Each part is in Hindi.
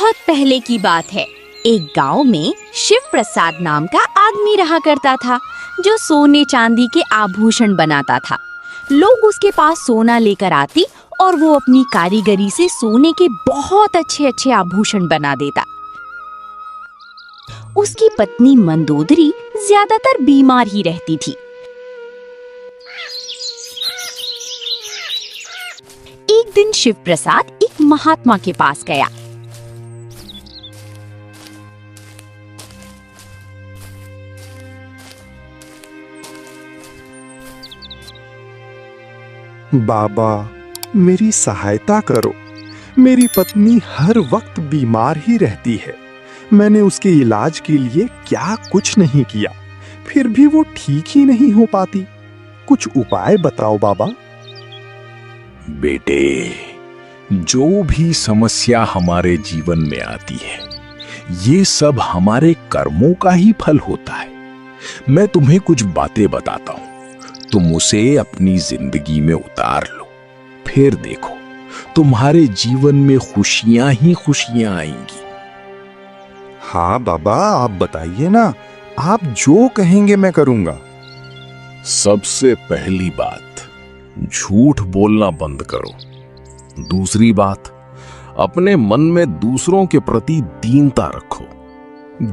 बहुत पहले की बात है। एक गांव में शिव प्रसाद नाम का आदमी रहा करता था, जो सोने चांदी के आभूषण बनाता था। लोग उसके पास सोना लेकर आते और वो अपनी कारीगरी से सोने के बहुत अच्छे अच्छे आभूषण बना देता। उसकी पत्नी मंदोदरी ज्यादातर बीमार ही रहती थी। एक दिन शिव प्रसाद एक महात्मा के पास गया। बाबा, मेरी सहायता करो। मेरी पत्नी हर वक्त बीमार ही रहती है। मैंने उसके इलाज के लिए क्या कुछ नहीं किया, फिर भी वो ठीक ही नहीं हो पाती। कुछ उपाय बताओ बाबा। बेटे, जो भी समस्या हमारे जीवन में आती है, ये सब हमारे कर्मों का ही फल होता है। मैं तुम्हें कुछ बातें बताता हूं, तुम उसे अपनी जिंदगी में उतार लो, फिर देखो तुम्हारे जीवन में खुशियां ही खुशियां आएंगी। हाँ बाबा, आप बताइए ना, आप जो कहेंगे मैं करूंगा। सबसे पहली बात, झूठ बोलना बंद करो। दूसरी बात, अपने मन में दूसरों के प्रति दीनता रखो।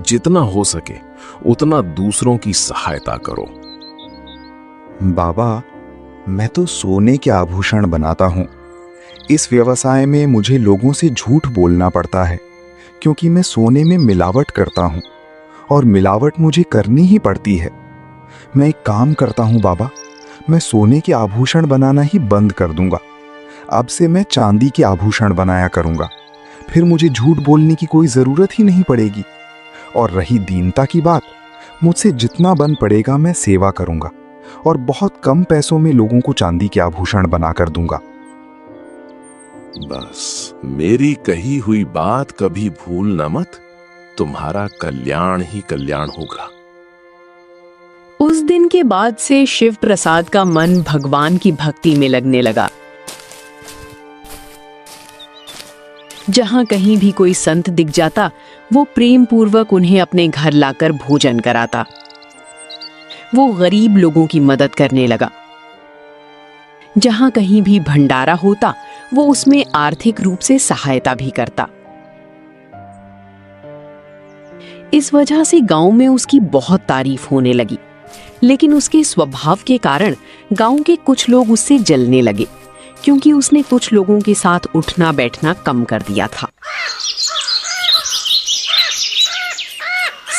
जितना हो सके उतना दूसरों की सहायता करो। बाबा, मैं तो सोने के आभूषण बनाता हूँ। इस व्यवसाय में मुझे लोगों से झूठ बोलना पड़ता है, क्योंकि मैं सोने में मिलावट करता हूँ और मिलावट मुझे करनी ही पड़ती है। मैं एक काम करता हूँ बाबा, मैं सोने के आभूषण बनाना ही बंद कर दूंगा। अब से मैं चांदी के आभूषण बनाया करूंगा, फिर मुझे झूठ बोलने की कोई जरूरत ही नहीं पड़ेगी। और रही दीनता की बात, मुझसे जितना बन पड़ेगा मैं सेवा करूंगा और बहुत कम पैसों में लोगों को चांदी के आभूषण बनाकर दूंगा। बस मेरी कही हुई बात कभी भूलना मत, तुम्हारा कल्याण ही कल्याण होगा। उस दिन के बाद से शिव प्रसाद का मन भगवान की भक्ति में लगने लगा। जहां कहीं भी कोई संत दिख जाता, वो प्रेम पूर्वक उन्हें अपने घर लाकर भोजन कराता। वो गरीब लोगों की मदद करने लगा। जहां कहीं भी भंडारा होता, वो उसमें आर्थिक रूप से सहायता भी करता। इस वजह से गांव में उसकी बहुत तारीफ होने लगी, लेकिन उसके स्वभाव के कारण गांव के कुछ लोग उससे जलने लगे, क्योंकि उसने कुछ लोगों के साथ उठना बैठना कम कर दिया था।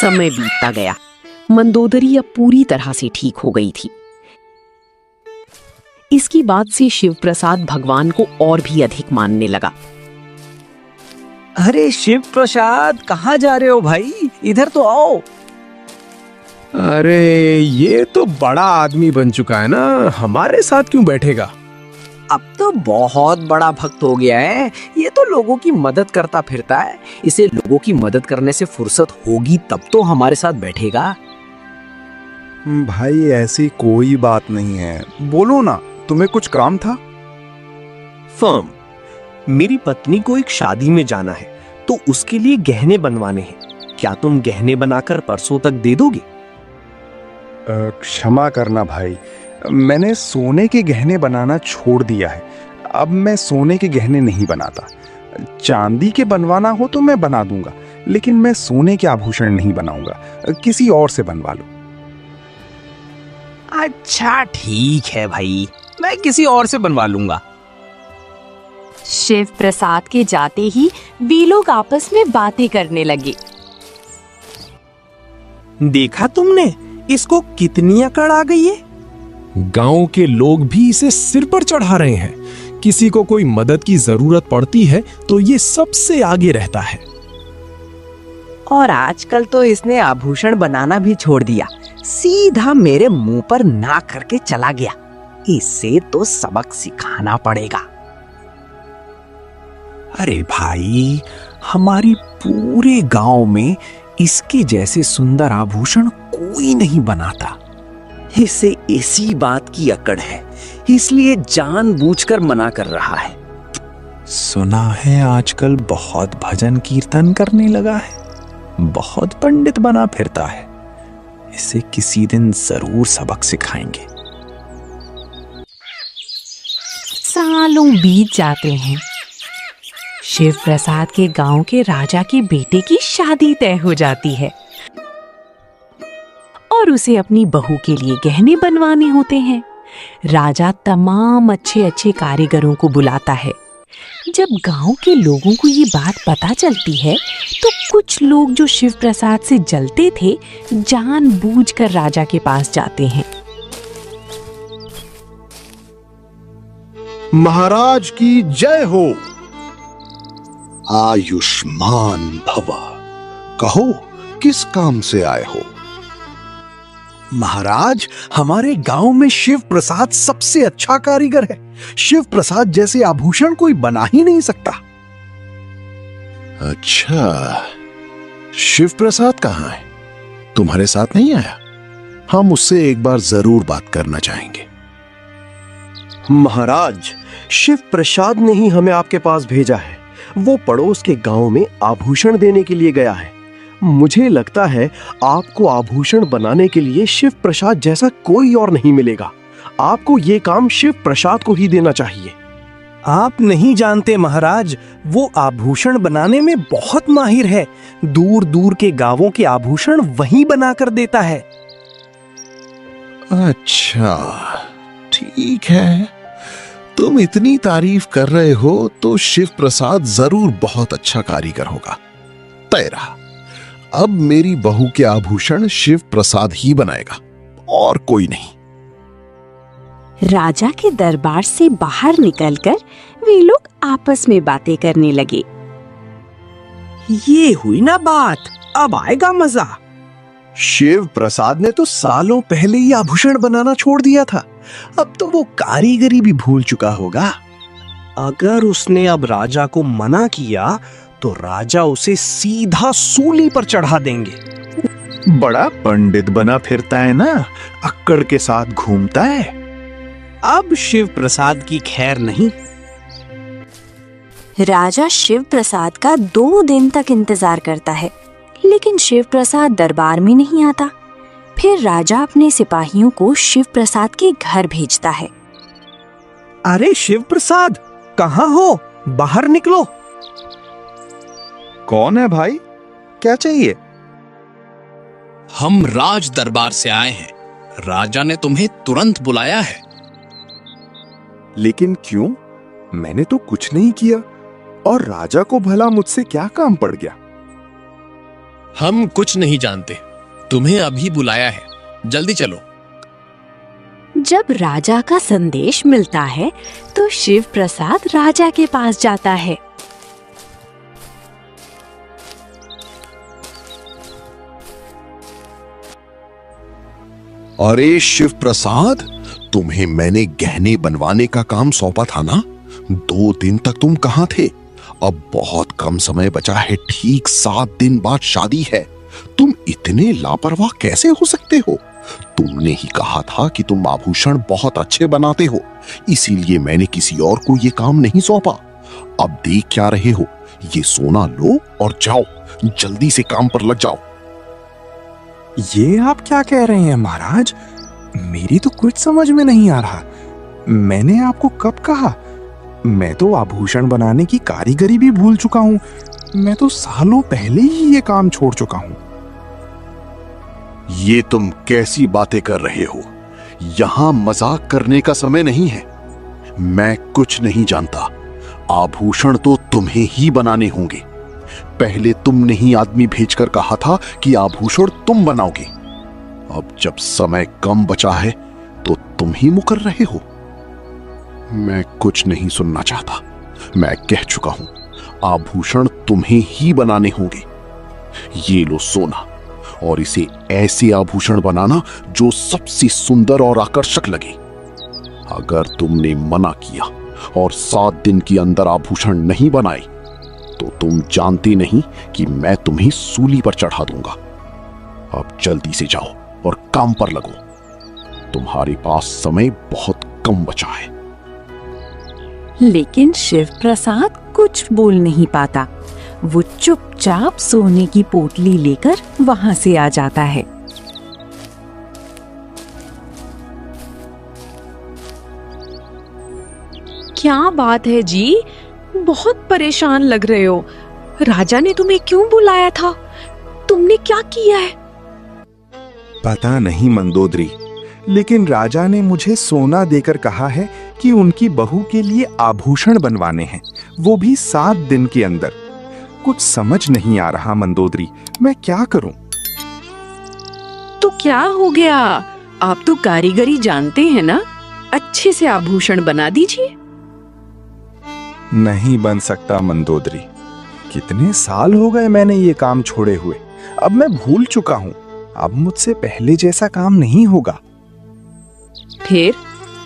समय बीतता गया। मंदोदरी अब पूरी तरह से ठीक हो गई थी। इसकी बात से शिव प्रसाद भगवान को और भी अधिक मानने लगा। अरे शिव प्रसाद, कहाँ जा रहे हो भाई? इधर तो आओ। अरे ये तो बड़ा आदमी बन चुका है ना, हमारे साथ क्यों बैठेगा? अब तो बहुत बड़ा भक्त हो गया है। ये तो लोगों की मदद करता फिरता है। इसे लोगों की मदद करने से फुर्सत होगी तब तो हमारे साथ बैठेगा। भाई, ऐसी कोई बात नहीं है, बोलो ना, तुम्हें कुछ काम था? फर्म, मेरी पत्नी को एक शादी में जाना है, तो उसके लिए गहने बनवाने हैं। क्या तुम गहने बनाकर परसों तक दे दोगे? क्षमा करना भाई, मैंने सोने के गहने बनाना छोड़ दिया है। अब मैं सोने के गहने नहीं बनाता। चांदी के बनवाना हो तो मैं बना दूंगा, लेकिन मैं सोने के आभूषण नहीं बनाऊंगा। किसी और से बनवा लो। अच्छा ठीक है भाई, मैं किसी और से बनवा लूंगा। शिव प्रसाद के जाते ही वे लोग आपस में बातें करने लगे। देखा तुमने, इसको कितनी अकड़ आ गई है। गांव के लोग भी इसे सिर पर चढ़ा रहे हैं। किसी को कोई मदद की जरूरत पड़ती है तो ये सबसे आगे रहता है। और आजकल तो इसने आभूषण बनाना भी छोड़ दिया, सीधा मेरे मुंह पर ना करके चला गया। इसे तो सबक सिखाना पड़ेगा। अरे भाई, हमारी पूरे गांव में इसके जैसे सुंदर आभूषण कोई नहीं बनाता। इसे इसी बात की अकड़ है, इसलिए जानबूझकर मना कर रहा है। सुना है आजकल बहुत भजन कीर्तन करने लगा है, बहुत पंडित बना फिरता है। इसे किसी दिन जरूर सबक सिखाएंगे। सालों बीत जाते हैं। शिव प्रसाद के गांव के राजा के बेटे की शादी तय हो जाती है और उसे अपनी बहू के लिए गहने बनवाने होते हैं। राजा तमाम अच्छे अच्छे कारीगरों को बुलाता है। जब गांव के लोगों को ये बात पता चलती है तो कुछ लोग जो शिव प्रसाद से जलते थे जानबूझकर राजा के पास जाते हैं। महाराज की जय हो। आयुष्मान भव। कहो किस काम से आए हो? महाराज, हमारे गांव में शिव प्रसाद सबसे अच्छा कारीगर है। शिव प्रसाद जैसे आभूषण कोई बना ही नहीं सकता। अच्छा, शिव प्रसाद कहाँ है? तुम्हारे साथ नहीं आया? हम उससे एक बार जरूर बात करना चाहेंगे। महाराज, शिव प्रसाद ने ही हमें आपके पास भेजा है। वो पड़ोस के गांव में आभूषण देने के लिए गया है। मुझे लगता है आपको आभूषण बनाने के लिए शिव प्रसाद जैसा कोई और नहीं मिलेगा। आपको ये काम शिव प्रसाद को ही देना चाहिए। आप नहीं जानते महाराज, वो आभूषण बनाने में बहुत माहिर है। दूर दूर के गांवों के आभूषण वही बनाकर देता है। अच्छा, ठीक है। तुम इतनी तारीफ कर रहे हो तो शिव प्रसाद जरूर बहुत अच्छा कारीगर होगा। तय रहा, अब मेरी बहू के आभूषण शिव प्रसाद ही बनाएगा और कोई नहीं। राजा के दरबार से बाहर निकलकर वे लोग आपस में बातें करने लगे। ये हुई ना बात, अब आएगा मजा। शिव प्रसाद ने तो सालों पहले ही आभूषण बनाना छोड़ दिया था। अब तो वो कारीगरी भी भूल चुका होगा। अगर उसने अब राजा को मना किया तो राजा उसे सीधा सूली पर चढ़ा देंगे। बड़ा पंडित बना फिरता है ना, अक्कड़ के साथ घूमता है। अब शिव प्रसाद की खैर नहीं। राजा शिव प्रसाद का 2 दिन तक इंतजार करता है, लेकिन शिव प्रसाद दरबार में नहीं आता। फिर राजा अपने सिपाहियों को शिव प्रसाद के घर भेजता है। अरे शिव प्रसाद, कहाँ हो? बाहर निकलो। कौन है भाई? क्या चाहिए? हम राज दरबार से आए हैं। राजा ने तुम्हें तुरंत बुलाया है। लेकिन क्यों? मैंने तो कुछ नहीं किया, और राजा को भला मुझसे क्या काम पड़ गया? हम कुछ नहीं जानते, तुम्हें अभी बुलाया है, जल्दी चलो। जब राजा का संदेश मिलता है तो शिव प्रसाद राजा के पास जाता है। अरे शिव प्रसाद, तुम्हें मैंने गहने बनवाने का काम सौंपा था ना? 2 दिन तक तुम कहां थे? अब बहुत कम समय बचा है, ठीक 7 दिन बाद शादी है। तुम इतने लापरवाह कैसे हो सकते हो? तुमने ही कहा था कि तुम आभूषण बहुत अच्छे बनाते हो, इसीलिए मैंने किसी और को ये काम नहीं सौंपा। अब देख क्या रहे हो? ये सोना लो और जाओ, जल्दी से काम पर लग जाओ। ये आप क्या कह रहे हैं महाराज? मेरी तो कुछ समझ में नहीं आ रहा। मैंने आपको कब कहा? मैं तो आभूषण बनाने की कारीगरी भी भूल चुका हूं। मैं तो सालों पहले ही ये काम छोड़ चुका हूं। ये तुम कैसी बातें कर रहे हो? यहां मजाक करने का समय नहीं है। मैं कुछ नहीं जानता। आभूषण तो तुम्हें ही बनाने होंगे। पहले तुमने ही आदमी भेजकर कहा था कि आभूषण तुम बनाओगे। अब जब समय कम बचा है तो तुम ही मुकर रहे हो। मैं कुछ नहीं सुनना चाहता। मैं कह चुका हूं, आभूषण तुम्हें ही बनाने होंगे। ये लो सोना, और इसे ऐसे आभूषण बनाना जो सबसे सुंदर और आकर्षक लगे। अगर तुमने मना किया और 7 दिन के अंदर आभूषण नहीं बनाए तो तुम जानते नहीं कि मैं तुम्हें सूली पर चढ़ा दूंगा। अब जल्दी से जाओ और काम पर लगो। तुम्हारे पास समय बहुत कम बचा है। लेकिन शिव प्रसाद कुछ बोल नहीं पाता। वो चुपचाप सोने की पोटली लेकर वहां से आ जाता है। क्या बात है जी, बहुत परेशान लग रहे हो। राजा ने तुम्हें क्यों बुलाया था? तुमने क्या किया है? पता नहीं मंदोदरी, लेकिन राजा ने मुझे सोना देकर कहा है कि उनकी बहू के लिए आभूषण बनवाने हैं, वो भी 7 दिन के अंदर। कुछ समझ नहीं आ रहा मंदोदरी, मैं क्या करूं? तो क्या हो गया? आप तो कारीगरी जानते हैं ना, अच्छे से आभूषण बना दीजिए। नहीं बन सकता मंदोदरी, कितने साल हो गए मैंने ये काम छोड़े हुए। अब मैं भूल चुका हूँ, अब मुझसे पहले जैसा काम नहीं होगा। फिर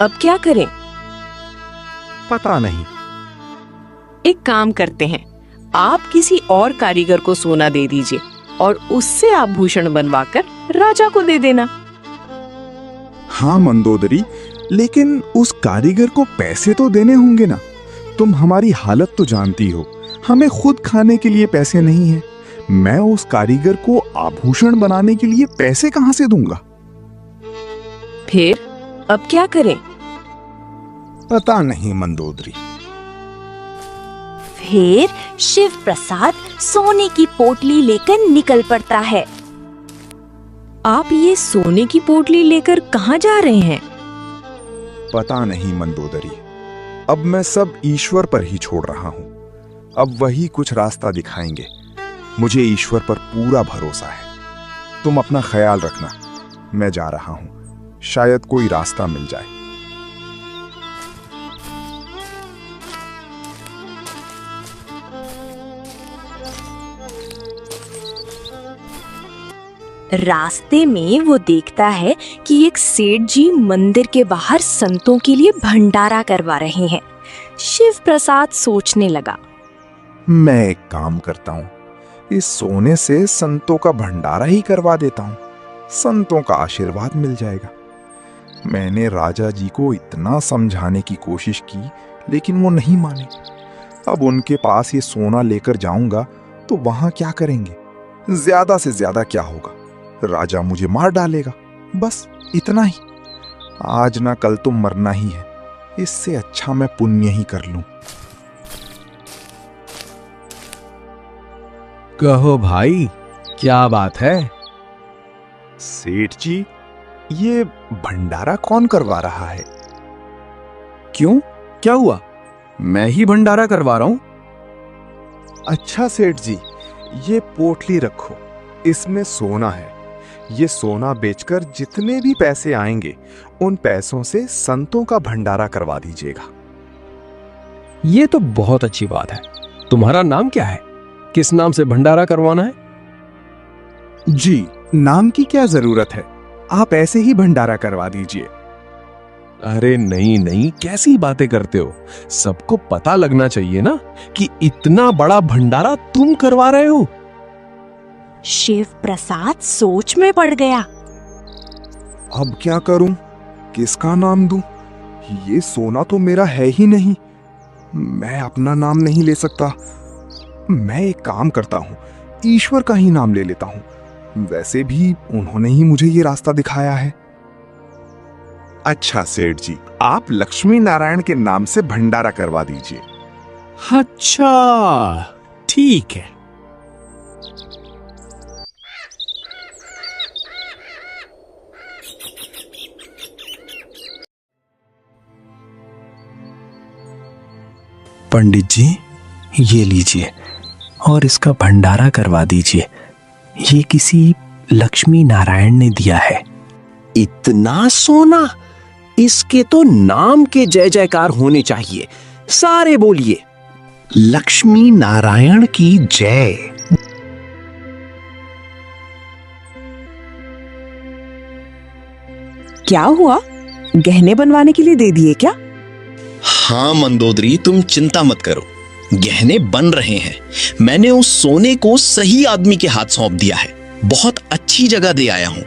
अब क्या करें? पता नहीं। एक काम करते हैं, आप किसी और कारीगर को सोना दे दीजिए और उससे आभूषण बनवाकर राजा को दे देना। हाँ मंदोदरी, लेकिन उस कारीगर को पैसे तो देने होंगे ना। तुम हमारी हालत तो जानती हो, हमें खुद खाने के लिए पैसे नहीं है। मैं उस कारीगर को आभूषण बनाने के लिए पैसे कहां से दूंगा? फिर अब क्या करें? पता नहीं मंदोदरी। फिर शिव प्रसाद सोने की पोटली लेकर निकल पड़ता है। आप ये सोने की पोटली लेकर कहाँ जा रहे हैं? पता नहीं मंदोदरी, अब मैं सब ईश्वर पर ही छोड़ रहा हूँ। अब वही कुछ रास्ता दिखाएंगे। मुझे ईश्वर पर पूरा भरोसा है। तुम अपना ख्याल रखना, मैं जा रहा हूँ, शायद कोई रास्ता मिल जाए। रास्ते में वो देखता है कि एक सेठ जी मंदिर के बाहर संतों के लिए भंडारा करवा रहे हैं। शिव प्रसाद सोचने लगा, मैं एक काम करता हूँ, इस सोने से संतों का भंडारा ही करवा देता हूँ। संतों का आशीर्वाद मिल जाएगा। मैंने राजा जी को इतना समझाने की कोशिश की, लेकिन वो नहीं माने। अब उनके पास ये सोना लेकर जाऊंगा तो वहां क्या करेंगे? ज्यादा से ज्यादा क्या होगा, राजा मुझे मार डालेगा, बस इतना ही। आज ना कल तो मरना ही है, इससे अच्छा मैं पुण्य ही कर लूं। कहो भाई, क्या बात है? सेठ जी, ये भंडारा कौन करवा रहा है? क्यों, क्या हुआ? मैं ही भंडारा करवा रहा हूं। अच्छा सेठ जी, ये पोटली रखो, इसमें सोना है। ये सोना बेचकर जितने भी पैसे आएंगे, उन पैसों से संतों का भंडारा करवा दीजिएगा। ये तो बहुत अच्छी बात है। तुम्हारा नाम क्या है? किस नाम से भंडारा करवाना है? जी, नाम की क्या जरूरत है, आप ऐसे ही भंडारा करवा दीजिए। अरे नहीं नहीं, कैसी बातें करते हो? सबको पता लगना चाहिए ना कि इतना बड़ा भंडारा तुम करवा रहे हो। शिव प्रसाद सोच में पड़ गया। अब क्या करूं, किसका नाम दूं? ये सोना तो मेरा है ही नहीं, मैं अपना नाम नहीं ले सकता। मैं एक काम करता हूं, ईश्वर का ही नाम ले लेता हूं। वैसे भी उन्होंने ही मुझे ये रास्ता दिखाया है। अच्छा सेठ जी, आप लक्ष्मी नारायण के नाम से भंडारा करवा दीजिए। अच्छा, ठीक है। पंडित जी, ये लीजिए और इसका भंडारा करवा दीजिए। ये किसी लक्ष्मी नारायण ने दिया है। इतना सोना, इसके तो नाम के जय जयकार होने चाहिए। सारे बोलिए, लक्ष्मी नारायण की जय। क्या हुआ, गहने बनवाने के लिए दे दिए क्या? हाँ मंदोदरी, तुम चिंता मत करो, गहने बन रहे हैं। मैंने उस सोने को सही आदमी के हाथ सौंप दिया है। बहुत अच्छी जगह दे आया हूँ।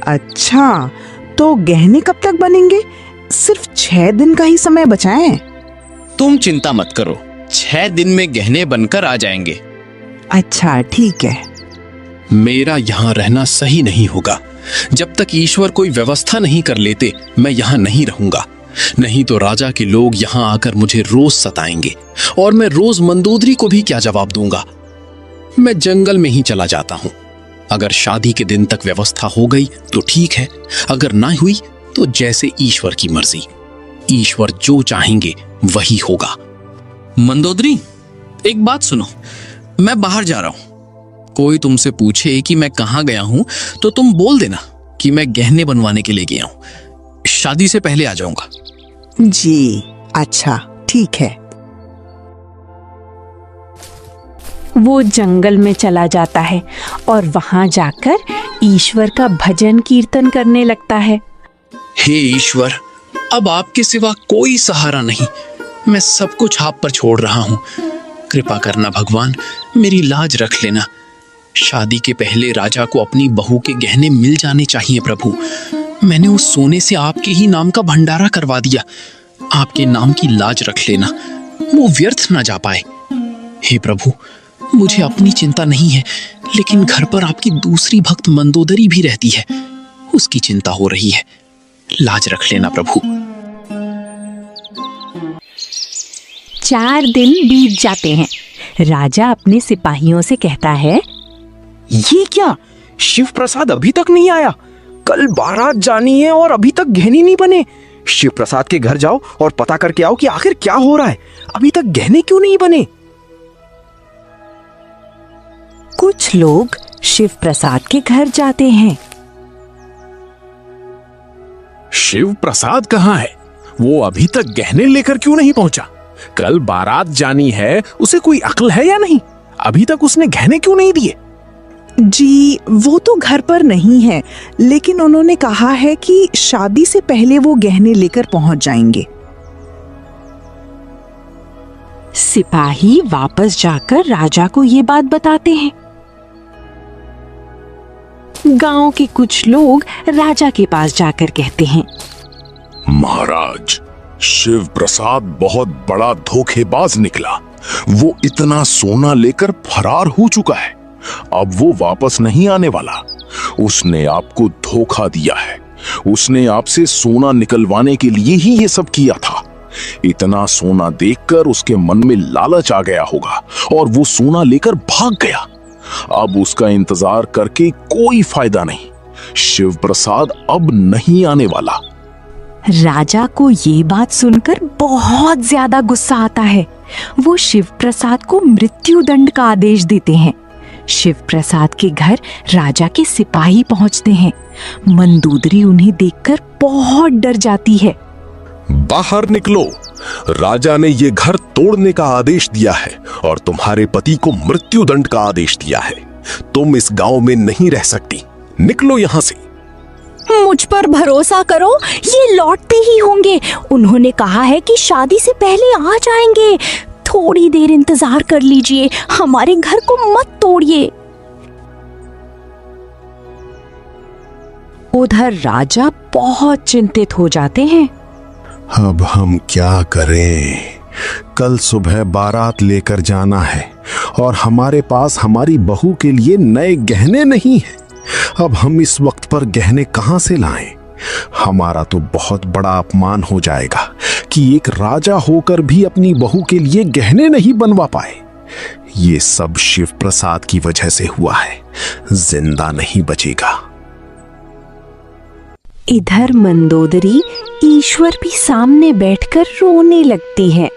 अच्छा, तो गहने कब तक बनेंगे? सिर्फ 6 दिन का ही समय बचा है। तुम चिंता मत करो, 6 दिन में गहने बनकर आ जाएंगे। अच्छा ठीक है। मेरा यहाँ रहना सही नहीं होगा। जब तक ईश्वर कोई व्यवस्था नहीं कर लेते मैं यहाँ नहीं रहूंगा। नहीं तो राजा के लोग यहाँ आकर मुझे रोज सताएंगे और मैं रोज मंदोदरी को भी क्या जवाब दूंगा। मैं जंगल में ही चला जाता हूँ। अगर शादी के दिन तक व्यवस्था हो गई तो ठीक है, अगर ना हुई तो जैसे ईश्वर की मर्जी। ईश्वर जो चाहेंगे वही होगा। मंदोदरी, एक बात सुनो, मैं बाहर जा रहा हूं। कोई तुमसे पूछे कि मैं कहां गया हूं तो तुम बोल देना कि मैं गहने बनवाने के लिए गया हूं। शादी से पहले आ जाऊंगा। जी अच्छा ठीक है। वो जंगल में चला जाता है और वहां जाकर ईश्वर का भजन कीर्तन करने लगता है। हे ईश्वर, अब आपके सिवा कोई सहारा नहीं। मैं सब कुछ आप पर छोड़ रहा हूं। कृपा करना भगवान, मेरी लाज रख लेना। शादी के पहले राजा को अपनी बहू के गहने मिल जाने चाहिए प्रभु। मैंने उस सोने से आपके ही नाम का भंडारा करवा दिया। आपके नाम की लाज रख लेना, वो व्यर्थ ना जा पाए। हे प्रभु, मुझे अपनी चिंता नहीं है, लेकिन घर पर आपकी दूसरी भक्त मंदोदरी भी रहती है, उसकी चिंता हो रही है। लाज रख लेना प्रभु। 4 दिन बीत जाते हैं। राजा अपने सिपाहियों से कहता है, ये क्या, शिव प्रसाद अभी तक नहीं आया? कल बारात जानी है और अभी तक गहने नहीं बने। शिव प्रसाद के घर जाओ और पता करके आओ कि आखिर क्या हो रहा है। अभी तक गहने क्यों नहीं बने? कुछ लोग शिव प्रसाद के घर जाते हैं। शिव प्रसाद कहाँ है? वो अभी तक गहने लेकर क्यों नहीं पहुंचा? कल बारात जानी है, उसे कोई अक्ल है या नहीं? अभी तक उसने गहने क्यों नहीं दिए? जी वो तो घर पर नहीं है, लेकिन उन्होंने कहा है कि शादी से पहले वो गहने लेकर पहुंच जाएंगे। सिपाही वापस जाकर राजा को ये बात बताते हैं। गांव के कुछ लोग राजा के पास जाकर कहते हैं, महाराज, शिव प्रसाद बहुत बड़ा धोखेबाज निकला। वो इतना सोना लेकर फरार हो चुका है। अब वो वापस नहीं आने वाला। उसने आपको धोखा दिया है। उसने आपसे सोना निकलवाने के लिए ही ये सब किया था। इतना सोना देखकर उसके मन में लालच आ गया होगा और वो सोना लेकर भाग गया। अब उसका इंतजार करके कोई फायदा नहीं। शिव प्रसाद अब नहीं आने वाला। राजा को ये बात सुनकर बहुत ज्यादा गुस्सा आता है। वो शिव प्रसाद को मृत्यु दंड का आदेश देते हैं। शिव प्रसाद के घर राजा के सिपाही पहुंचते हैं। मंदोदरी उन्हें देखकर बहुत डर जाती है। बाहर निकलो, राजा ने ये घर तोड़ने का आदेश दिया है और तुम्हारे पति को मृत्यु दंड का आदेश दिया है। तुम इस गांव में नहीं रह सकती। निकलो यहां से। मुझ पर भरोसा करो, ये लौटते ही होंगे। उन्होंने कहा है कि शादी से पहले आ जाएंगे। थोड़ी देर इंतजार कर लीजिए, हमारे घर को मत तोड़िए। उधर राजा बहुत चिंतित हो जाते हैं। अब हम क्या करें? कल सुबह बारात लेकर जाना है और हमारे पास हमारी बहू के लिए नए गहने नहीं हैं। अब हम इस वक्त पर गहने कहां से लाएं? हमारा तो बहुत बड़ा अपमान हो जाएगा कि एक राजा होकर भी अपनी बहू के लिए गहने नहीं बनवा पाए। ये सब शिव प्रसाद की वजह से हुआ है। जिंदा नहीं बचेगा। इधर मंदोदरी ईश्वर भी सामने बैठकर रोने लगती है।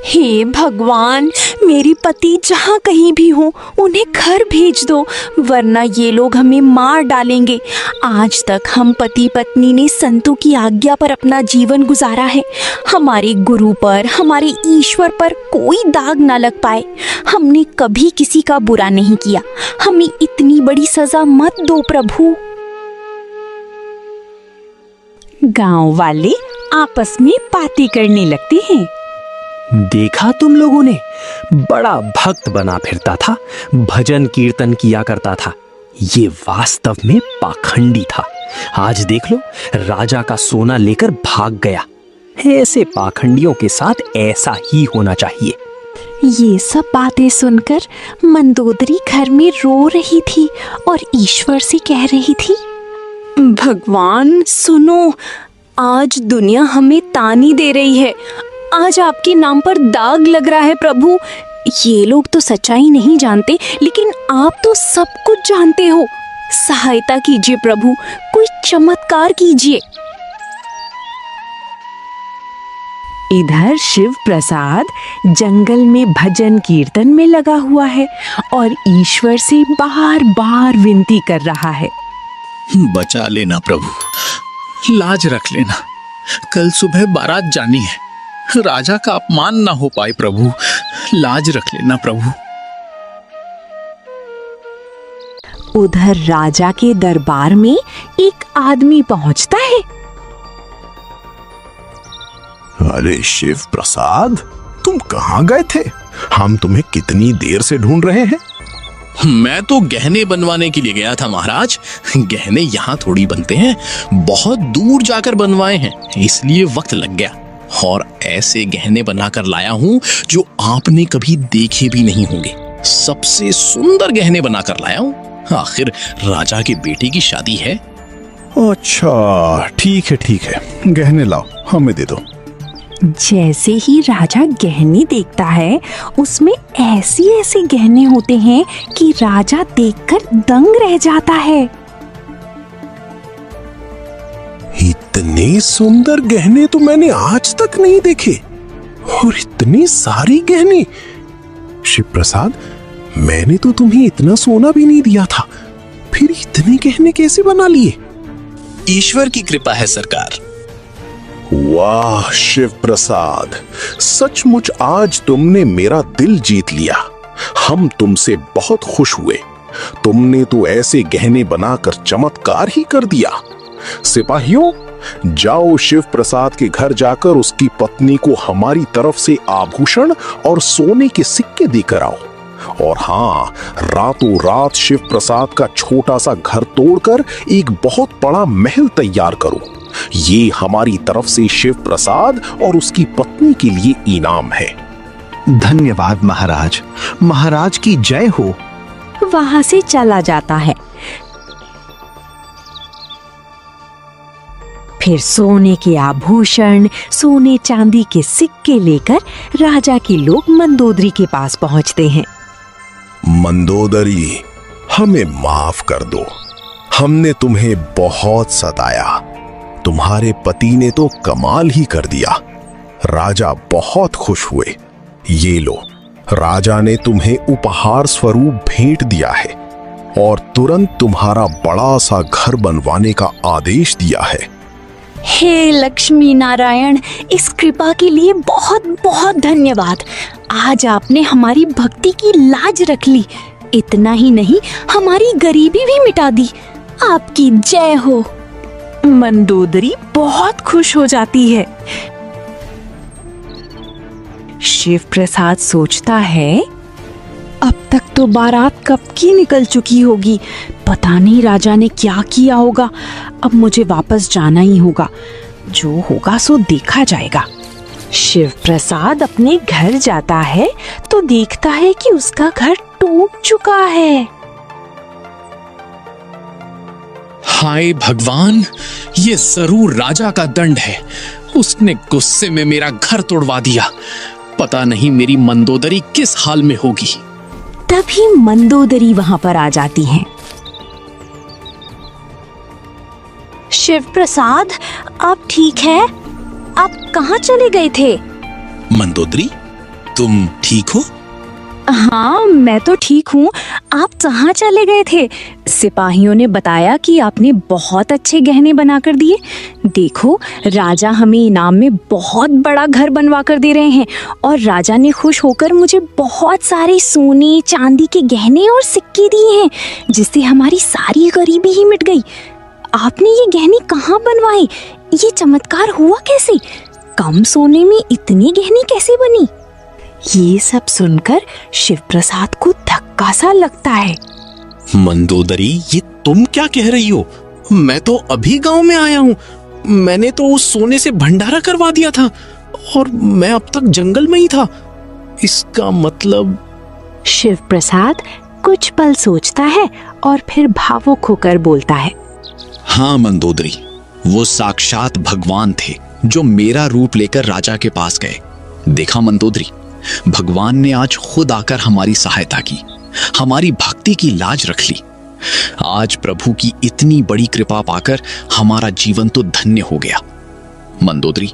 हे भगवान, मेरे पति जहाँ कहीं भी हो उन्हें घर भेज दो, वरना ये लोग हमें मार डालेंगे। आज तक हम पति पत्नी ने संतों की आज्ञा पर अपना जीवन गुजारा है। हमारे गुरु पर, हमारे ईश्वर पर कोई दाग ना लग पाए। हमने कभी किसी का बुरा नहीं किया। हमें इतनी बड़ी सजा मत दो प्रभु। गांव वाले आपस में बातें करने लगते हैं। देखा तुम लोगों ने, बड़ा भक्त बना फिरता था, भजन कीर्तन किया करता था। ये वास्तव में पाखंडी था। आज देख लो, राजा का सोना लेकर भाग गया। ऐसे पाखंडियों के साथ ऐसा ही होना चाहिए। ये सब बातें सुनकर मंदोदरी घर में रो रही थी और ईश्वर से कह रही थी, भगवान सुनो, आज दुनिया हमें तानी दे रही है। आज आपके नाम पर दाग लग रहा है प्रभु। ये लोग तो सच्चाई नहीं जानते, लेकिन आप तो सब कुछ जानते हो। सहायता कीजिए प्रभु, कोई चमत्कार कीजिए। इधर शिव प्रसाद जंगल में भजन कीर्तन में लगा हुआ है और ईश्वर से बार बार विनती कर रहा है, बचा लेना प्रभु, लाज रख लेना। कल सुबह बारात जानी है, राजा का अपमान ना हो पाए प्रभु, लाज रख लेना प्रभु। उधर राजा के दरबार में एक आदमी पहुंचता है। अरे शिव प्रसाद, तुम कहाँ गए थे? हम तुम्हें कितनी देर से ढूंढ रहे हैं। मैं तो गहने बनवाने के लिए गया था महाराज। गहने यहाँ थोड़ी बनते हैं, बहुत दूर जाकर बनवाए हैं, इसलिए वक्त लग गया। और ऐसे गहने बनाकर लाया हूँ जो आपने कभी देखे भी नहीं होंगे। सबसे सुंदर गहने बनाकर लाया हूँ, आखिर राजा के बेटे की शादी है। अच्छा ठीक है, गहने लाओ, हमें दे दो। जैसे ही राजा गहने देखता है, उसमें ऐसे गहने होते हैं कि राजा देखकर दंग रह जाता है। इतने सुंदर गहने तो मैंने आज तक नहीं देखे, और इतनी सारी गहने। शिव प्रसाद, मैंने तो तुम्हें इतना सोना भी नहीं दिया था, फिर इतने गहने कैसे बना लिए? ईश्वर की कृपा है सरकार। वाह शिव प्रसाद, सचमुच आज तुमने मेरा दिल जीत लिया। हम तुमसे बहुत खुश हुए। तुमने तो ऐसे गहने बनाकर चमत्कार ही कर दिया। सिपाहियों, जाओ शिव प्रसाद के घर जाकर उसकी पत्नी को हमारी तरफ से आभूषण और सोने के सिक्के देकर आओ। और हाँ, रातों रात शिव प्रसाद का छोटा सा घर तोड़कर एक बहुत बड़ा महल तैयार करो। ये हमारी तरफ से शिव प्रसाद और उसकी पत्नी के लिए इनाम है। धन्यवाद महाराज, महाराज की जय हो। वहां से चला जाता है। फिर सोने के आभूषण, सोने चांदी के सिक्के लेकर राजा के लोग मंदोदरी के पास पहुंचते हैं। मंदोदरी, हमें माफ कर दो, हमने तुम्हें बहुत सताया। तुम्हारे पति ने तो कमाल ही कर दिया। राजा बहुत खुश हुए। ये लो, राजा ने तुम्हें उपहार स्वरूप भेंट दिया है और तुरंत तुम्हारा बड़ा सा घर बनवाने का आदेश दिया है। हे लक्ष्मी नारायण, इस कृपा के लिए बहुत बहुत धन्यवाद। आज आपने हमारी भक्ति की लाज रख ली। इतना ही नहीं, हमारी गरीबी भी मिटा दी। आपकी जय हो। मंदोदरी बहुत खुश हो जाती है। शिव प्रसाद सोचता है, अब तक तो बारात कब की निकल चुकी होगी। पता नहीं राजा ने क्या किया होगा। अब मुझे वापस जाना ही होगा। जो होगा सो देखा जाएगा। शिव प्रसाद अपने घर जाता है तो देखता है कि उसका घर टूट चुका है। हाय भगवान, ये जरूर राजा का दंड है। उसने गुस्से में मेरा घर तोड़वा दिया। पता नहीं मेरी मंदोदरी किस हाल में होगी। तभी मंदोदरी वहां पर आ जाती हैं। शिव प्रसाद, आप ठीक है? आप कहाँ चले गए थे? मंदोदरी, तुम ठीक हो? हाँ, मैं तो ठीक हूँ। आप कहाँ चले गए थे? सिपाहियों ने बताया कि आपने बहुत अच्छे गहने बनाकर दिए। देखो, राजा हमें इनाम में बहुत बड़ा घर बनवा कर दे रहे हैं और राजा ने खुश होकर मुझे बहुत सारे सोने चांदी के गहने और सिक्के दिए हैं, जिससे हमारी सारी गरीबी ही मिट गई। आपने ये गहने कहाँ बनवाए? ये चमत्कार हुआ कैसे? कम सोने में इतने गहने कैसे बनी? ये सब सुनकर शिव प्रसाद को धक्का सा लगता है। मंदोदरी, ये तुम क्या कह रही हो? मैं तो अभी गांव में आया हूँ। मैंने तो उस सोने से भंडारा करवा दिया था और मैं अब तक जंगल में ही था। इसका मतलब। शिव प्रसाद कुछ पल सोचता है और फिर भावुक होकर बोलता है, हाँ मंदोदरी, वो साक्षात भगवान थे जो मेरा रूप लेकर राजा के पास गए। देखा मंदोदरी, भगवान ने आज खुद आकर हमारी सहायता की, हमारी भक्ति की लाज रख ली। आज प्रभु की इतनी बड़ी कृपा पाकर हमारा जीवन तो धन्य हो गया। मंदोदरी,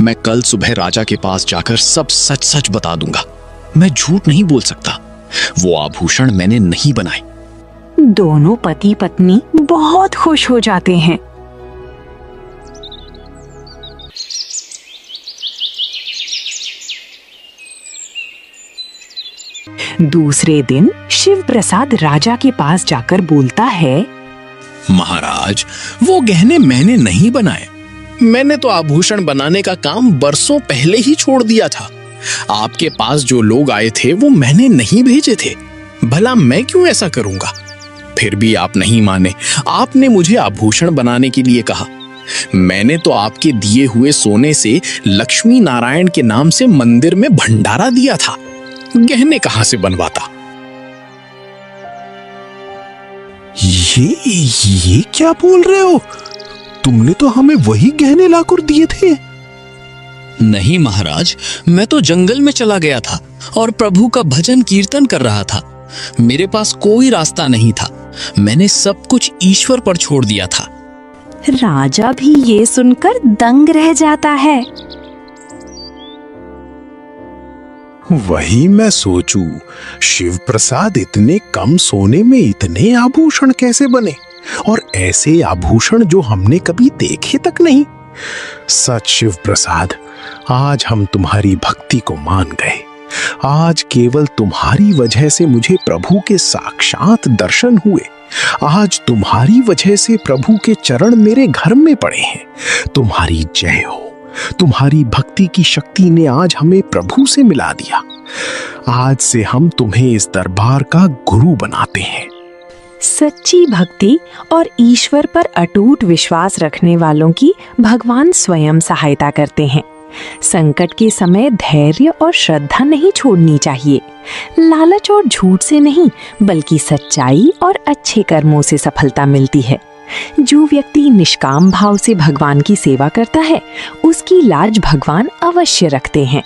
मैं कल सुबह राजा के पास जाकर सब सच सच बता दूंगा। मैं झूठ नहीं बोल सकता। वो आभूषण मैंने नहीं बनाए। दोनों पति पत्नी बहुत खुश हो जाते हैं। दूसरे दिन शिव प्रसाद राजा के पास जाकर बोलता है, महाराज, वो गहने मैंने नहीं बनाए। मैंने तो आभूषण बनाने का काम बरसों पहले ही छोड़ दिया था। आपके पास जो लोग आए थे वो मैंने नहीं भेजे थे। भला मैं क्यों ऐसा करूंगा? फिर भी आप नहीं माने। आपने मुझे आभूषण बनाने के लिए कहा। मैंने तो आपके दिए हुए सोने से लक्ष्मी नारायण के नाम से मंदिर में भंडारा दिया था। गहने कहां से बनवाता? ये क्या बोल रहे हो? तुमने तो हमें वही गहने लाकर दिए थे। नहीं महाराज, मैं तो जंगल में चला गया था और प्रभु का भजन कीर्तन कर रहा था। मेरे पास कोई रास्ता नहीं था। मैंने सब कुछ ईश्वर पर छोड़ दिया था। राजा भी ये सुनकर दंग रह जाता है। वही मैं सोचूं, शिव प्रसाद इतने कम सोने में इतने आभूषण कैसे बने, और ऐसे आभूषण जो हमने कभी देखे तक नहीं। सच शिव प्रसाद, आज हम तुम्हारी भक्ति को मान गए। आज केवल तुम्हारी वजह से मुझे प्रभु के साक्षात दर्शन हुए। आज तुम्हारी वजह से प्रभु के चरण मेरे घर में पड़े हैं। तुम्हारी जय हो। तुम्हारी भक्ति की शक्ति ने आज हमें प्रभु से मिला दिया। आज से हम तुम्हें इस दरबार का गुरु बनाते हैं। सच्ची भक्ति और ईश्वर पर अटूट विश्वास रखने वालों की भगवान स्वयं सहायता करते हैं। संकट के समय धैर्य और श्रद्धा नहीं छोड़नी चाहिए। लालच और झूठ से नहीं, बल्कि सच्चाई और अच्छे कर्मों से सफलता मिलती है। जो व्यक्ति निष्काम भाव से भगवान की सेवा करता है, उसकी लाज भगवान अवश्य रखते हैं।